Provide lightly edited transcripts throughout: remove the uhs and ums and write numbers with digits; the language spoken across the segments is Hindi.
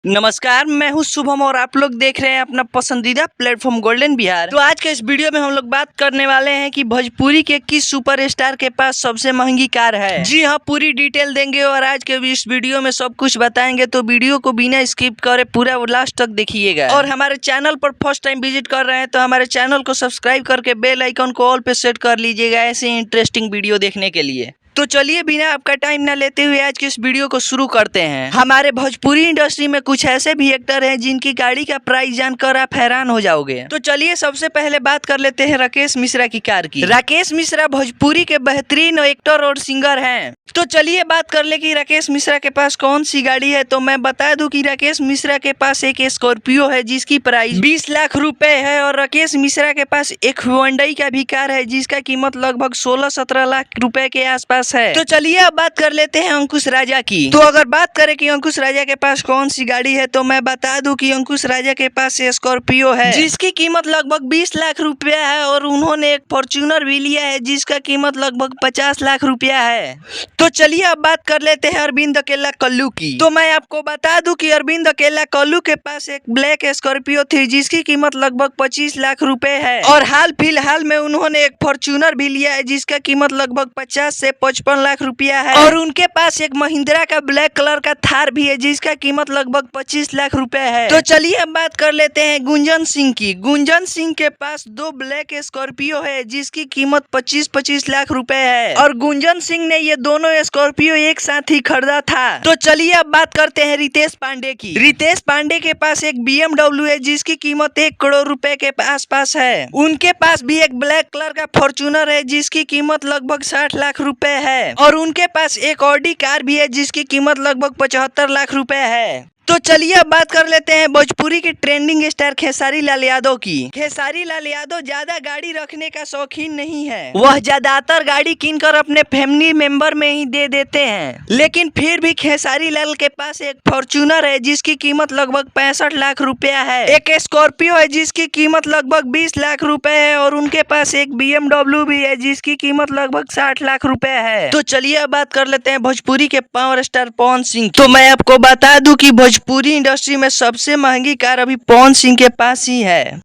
नमस्कार, मैं हूं शुभम और आप लोग देख रहे हैं अपना पसंदीदा प्लेटफॉर्म गोल्डन बिहार। तो आज के इस वीडियो में हम लोग बात करने वाले हैं कि भोजपुरी के किस सुपरस्टार के पास सबसे महंगी कार है। जी हाँ, पूरी डिटेल देंगे और आज के इस वीडियो में सब कुछ बताएंगे, तो वीडियो को बिना स्किप करे पूरा लास्ट तक देखिएगा। और हमारे चैनल पर फर्स्ट टाइम विजिट कर रहे हैं तो हमारे चैनल को सब्सक्राइब करके बेल आइकन को ऑल पे सेट कर लीजिएगा ऐसे इंटरेस्टिंग वीडियो देखने के लिए। तो चलिए बिना आपका टाइम ना लेते हुए आज के इस वीडियो को शुरू करते हैं। हमारे भोजपुरी इंडस्ट्री में कुछ ऐसे भी एक्टर हैं जिनकी गाड़ी का प्राइस जानकर आप हैरान हो जाओगे। तो चलिए सबसे पहले बात कर लेते हैं राकेश मिश्रा की कार की। राकेश मिश्रा भोजपुरी के बेहतरीन एक्टर और सिंगर हैं। तो चलिए बात कर ले कि राकेश मिश्रा के पास कौन सी गाड़ी है। तो मैं बता दूं कि राकेश मिश्रा के पास एक स्कॉर्पियो है जिसकी प्राइस 20 लाख रुपए है और राकेश मिश्रा के पास एक हुंडई का भी कार है जिसका कीमत लगभग 16-17 लाख रुपए के आसपास है। तो चलिए अब बात कर लेते हैं अंकुश राजा की। तो अगर बात करें कि अंकुश राजा के पास कौन सी गाड़ी है तो मैं बता दूं कि अंकुश राजा के पास स्कॉर्पियो है जिसकी कीमत लगभग 20 लाख रुपया है और उन्होंने एक फॉर्च्यूनर भी लिया है जिसका कीमत लगभग 50 लाख रुपया है। तो चलिए अब बात कर लेते हैं अरविंद अकेला कल्लू की। तो मैं आपको बता दूं कि अरविंद अकेला कल्लू के पास एक ब्लैक स्कॉर्पियो थी जिसकी कीमत लगभग 25 लाख रुपए है और हाल फिलहाल में उन्होंने एक फॉर्च्यूनर भी लिया है जिसका कीमत लगभग 50 से 55 लाख रुपया है और उनके पास एक महिंद्रा का ब्लैक कलर का थार भी है जिसका कीमत लगभग 25 लाख रुपए है। तो चलिए अब बात कर लेते हैं गुंजन सिंह की। गुंजन सिंह के पास 2 ब्लैक स्कॉर्पियो है जिसकी कीमत 25-25 लाख रुपए है और गुंजन सिंह ने ये दोनों स्कॉर्पियो एक साथ ही खरीदा था। तो चलिए अब बात करते हैं रितेश पांडे की। रितेश पांडे के पास एक BMW है जिसकी कीमत 1 करोड़ रुपए के आसपास है। उनके पास भी एक ब्लैक कलर का फॉर्च्यूनर है जिसकी कीमत लगभग 60 लाख रुपए है और उनके पास एक ऑडी कार भी है जिसकी कीमत लगभग 75 लाख रुपए है। तो चलिए अब बात कर लेते हैं भोजपुरी के ट्रेंडिंग स्टार खेसारी लाल यादव की। खेसारी लाल यादव ज्यादा गाड़ी रखने का शौकीन नहीं है, वह ज्यादातर गाड़ी किनकर अपने फैमिली मेंबर में ही दे देते हैं, लेकिन फिर भी खेसारी लाल के पास एक फॉर्च्यूनर है जिसकी कीमत लगभग 65 लाख रुपया है, एक स्कॉर्पियो है जिसकी कीमत लगभग 20 लाख रुपए है और उनके पास एक BMW भी है जिसकी कीमत लगभग 60 लाख रुपए है। तो चलिए अब बात कर लेते हैं भोजपुरी के पावर स्टार पवन सिंह की। तो मैं आपको बता दूं कि भोजपुरी इंडस्ट्री में सबसे महंगी कार अभी पवन सिंह के पास ही है।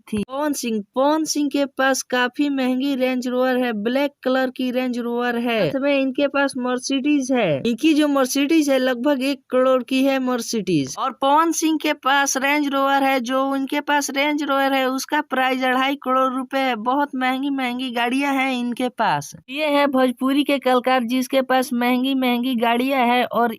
थी पवन सिंह के पास काफी महंगी रेंज रोवर है, ब्लैक कलर की रेंज रोवर है। में इनके पास मर्सिडीज है, इनकी जो मर्सिडीज है लगभग 1 करोड़ की है मर्सिडीज। और पवन सिंह के पास रेंज रोवर है, जो इनके पास रेंज रोवर है उसका प्राइस 2.5 करोड़ रुपए है। बहुत महंगी महंगी गाड़ियां हैं इनके पास। ये है भोजपुरी के कलाकार जिसके पास महंगी महंगी गाड़ियां है और